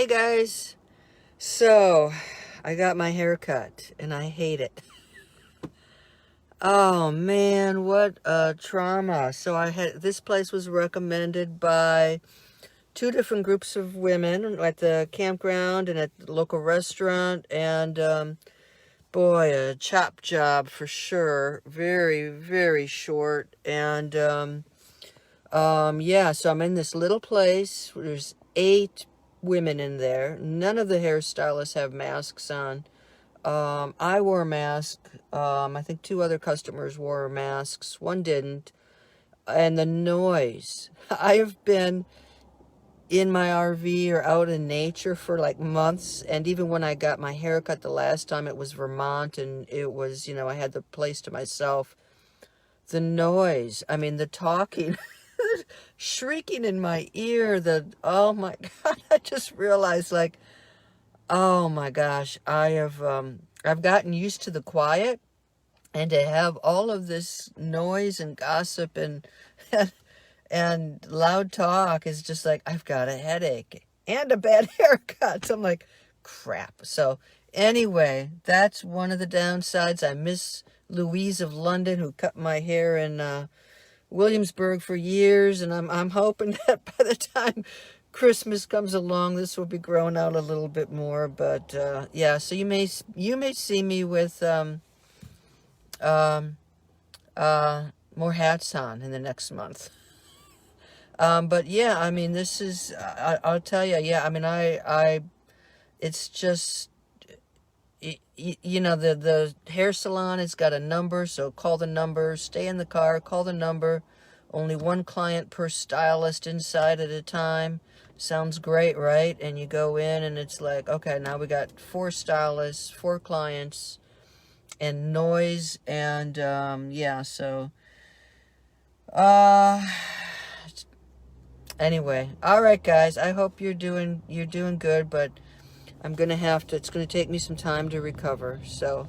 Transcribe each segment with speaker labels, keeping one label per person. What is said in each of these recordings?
Speaker 1: Hey guys, so I got my hair cut and I hate it. Oh man, what a trauma. So this place was recommended by two different groups of women at the campground and at the local restaurant, and boy, a chop job for sure. Very, very short. And yeah, so I'm in this little place. There's 8 women in there. None of the hairstylists have masks on. I wore a mask. I think 2 other customers wore masks. One didn't. And the noise. I have been in my RV or out in nature for like months. And even when I got my hair cut the last time, it was Vermont and it was, I had the place to myself. The noise, I mean, the talking, shrieking in my ear, oh my God, I just realized like, oh my gosh, I've gotten used to the quiet, and to have all of this noise and gossip and and loud talk is just like, I've got a headache and a bad haircut. So I'm like, crap. So anyway, that's one of the downsides. I miss Louise of London, who cut my hair in Williamsburg for years, and I'm hoping that by the time Christmas comes along, this will be grown out a little bit more. But yeah, so you may see me with more hats on in the next month. But yeah, I mean, this is I'll tell you, yeah, I mean, it's just, the hair salon has got a number, so call the number, stay in the car, call the number. Only 1 client per stylist inside at a time. Sounds great, right? And you go in and it's like, okay, now we got 4 stylists, 4 clients, and noise, and yeah, so anyway, all right guys, I hope you're doing good, but it's gonna take me some time to recover. So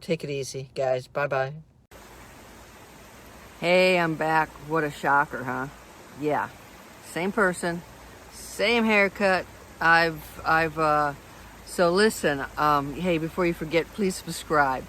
Speaker 1: take it easy, guys. Bye-bye. Hey, I'm back. What a shocker, huh? Yeah. Same person, same haircut. So listen, hey, before you forget, please subscribe.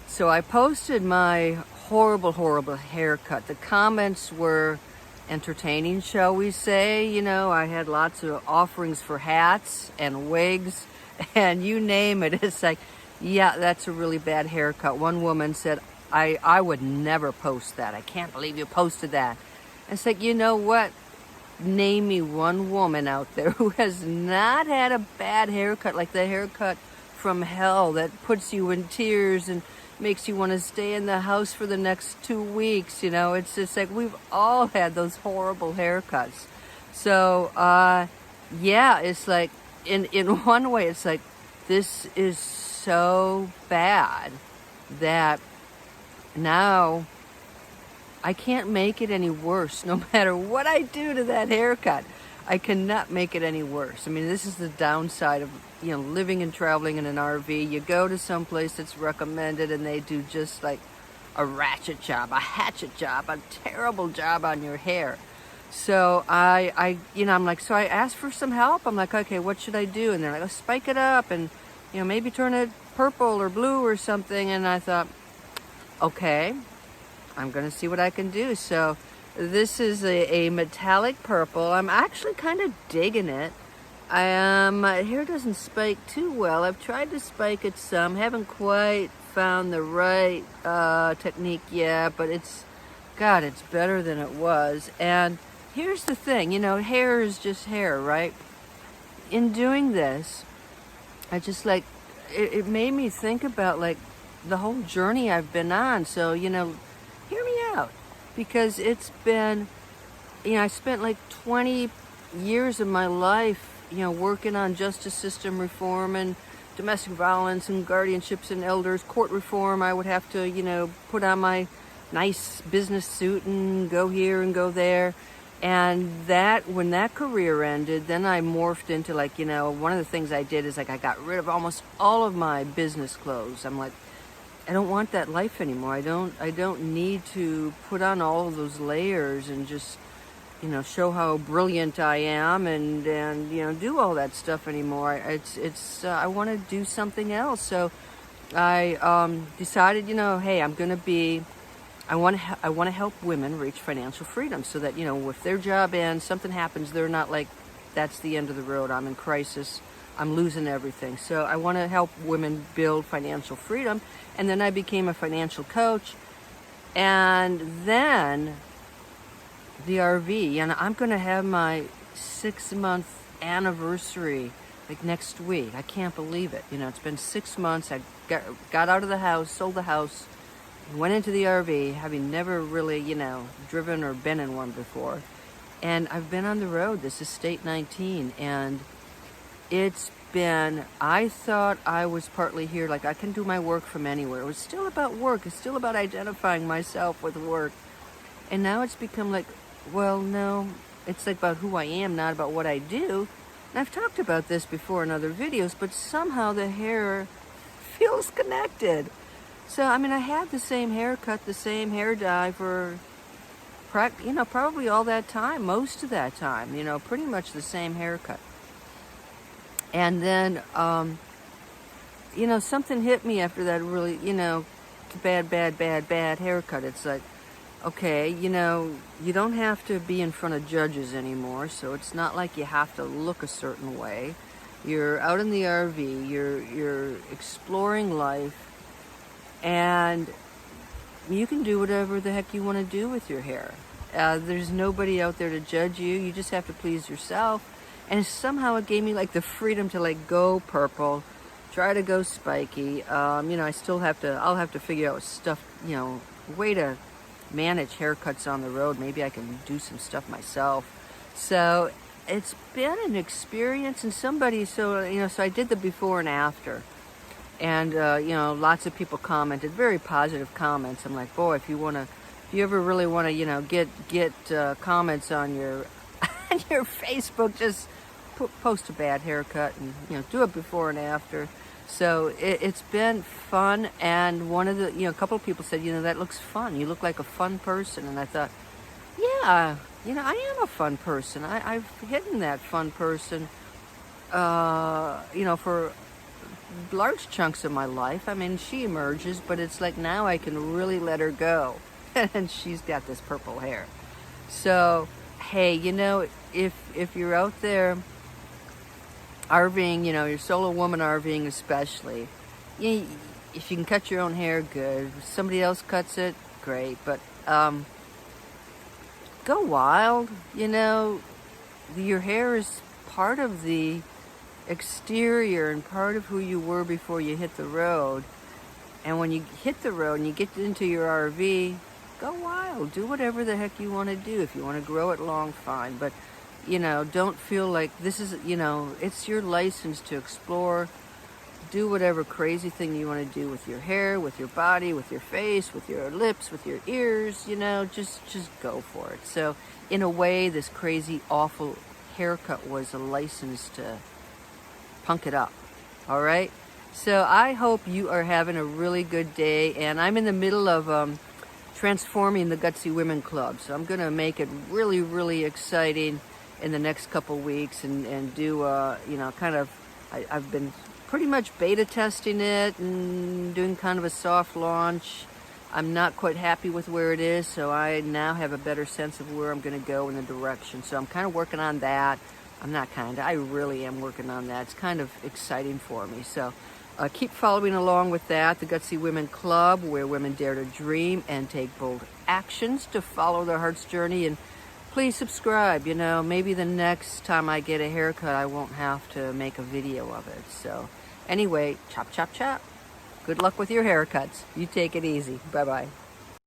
Speaker 1: So I posted my horrible haircut. The comments were entertaining, shall we say. I had lots of offerings for hats and wigs and you name it. It's like, yeah, that's a really bad haircut. One woman said, I would never post that. I can't believe you posted that. It's like, you know what? Name me one woman out there who has not had a bad haircut, like the haircut from hell that puts you in tears and makes you want to stay in the house for the next 2 weeks. It's just like, we've all had those horrible haircuts. So yeah, it's like, in one way, it's like, this is so bad that now I can't make it any worse. No matter what I do to that haircut, I cannot make it any worse. I mean, this is the downside of, living and traveling in an RV. You go to some place that's recommended and they do just like a ratchet job, a hatchet job, a terrible job on your hair. So I'm like, so I asked for some help. I'm like, okay, what should I do? And they're like, oh, spike it up and, maybe turn it purple or blue or something. And I thought, okay, I'm going to see what I can do. So this is a metallic purple. I'm actually kind of digging it. My hair doesn't spike too well. I've tried to spike it some. Haven't quite found the right technique yet, but it's better than it was. And here's the thing, hair is just hair, right? In doing this, I just like, it made me think about like the whole journey I've been on. So, hear me out, because it's been, I spent like 20 years of my life, working on justice system reform and domestic violence and guardianships and elders, court reform. I would have to, put on my nice business suit and go here and go there. And when that career ended, then I morphed into like, one of the things I did is like, I got rid of almost all of my business clothes. I'm like, I don't want that life anymore. I don't need to put on all of those layers and just show how brilliant I am and do all that stuff anymore. I want to do something else. So I decided, hey, I want to help women reach financial freedom so that, if their job ends, something happens, they're not like, that's the end of the road. I'm in crisis. I'm losing everything. So I want to help women build financial freedom. And then I became a financial coach. And then the RV, and I'm going to have my 6-month anniversary like next week. I can't believe it. It's been 6 months. I got out of the house, sold the house, went into the RV, having never really, driven or been in one before. And I've been on the road. This is State 19, and I thought I was partly here, like I can do my work from anywhere. It was still about work. It's still about identifying myself with work. And now it's become like, well, no, it's like about who I am, not about what I do. And I've talked about this before in other videos, but somehow the hair feels connected. So, I had the same haircut, the same hair dye for, probably all that time, most of that time, pretty much the same haircut. And then, something hit me after that really, bad haircut. It's like, okay, you don't have to be in front of judges anymore, so it's not like you have to look a certain way. You're out in the RV, you're exploring life, and you can do whatever the heck you want to do with your hair. There's nobody out there to judge you. You just have to please yourself. And somehow it gave me like the freedom to like go purple, try to go spiky. I'll have to figure out stuff, way to manage haircuts on the road. Maybe I can do some stuff myself. So it's been an experience, and so I did the before and after. And, lots of people commented, very positive comments. I'm like, boy, if you ever really want to, get comments on your, on your Facebook, just post a bad haircut and, do it before and after. So it's been fun. And a couple of people said, that looks fun. You look like a fun person. And I thought, yeah, I am a fun person. I've hidden that fun person, for large chunks of my life. She emerges, but it's like now I can really let her go. And she's got this purple hair. So, hey, if you're out there RVing, you're solo woman RVing especially, if you can cut your own hair, good. If somebody else cuts it, great. But go wild. Your hair is part of the exterior and part of who you were before you hit the road. And when you hit the road and you get into your RV, go wild. Do whatever the heck you want to do. If you want to grow it long, fine. But, don't feel like this is, it's your license to explore. Do whatever crazy thing you want to do with your hair, with your body, with your face, with your lips, with your ears, just go for it. So, in a way, this crazy, awful haircut was a license to punk it up. All right? So I hope you are having a really good day, and I'm in the middle of transforming the Gutsy Women Club. So I'm going to make it really, really exciting in the next couple weeks and do, I've been pretty much beta testing it and doing kind of a soft launch. I'm not quite happy with where it is, so I now have a better sense of where I'm going to go in the direction. So I'm kind of working on that. I really am working on that. It's kind of exciting for me. So keep following along with that. The Gutsy Women Club, where women dare to dream and take bold actions to follow their heart's journey. And please subscribe. Maybe the next time I get a haircut, I won't have to make a video of it. So anyway, chop, chop, chop. Good luck with your haircuts. You take it easy. Bye-bye.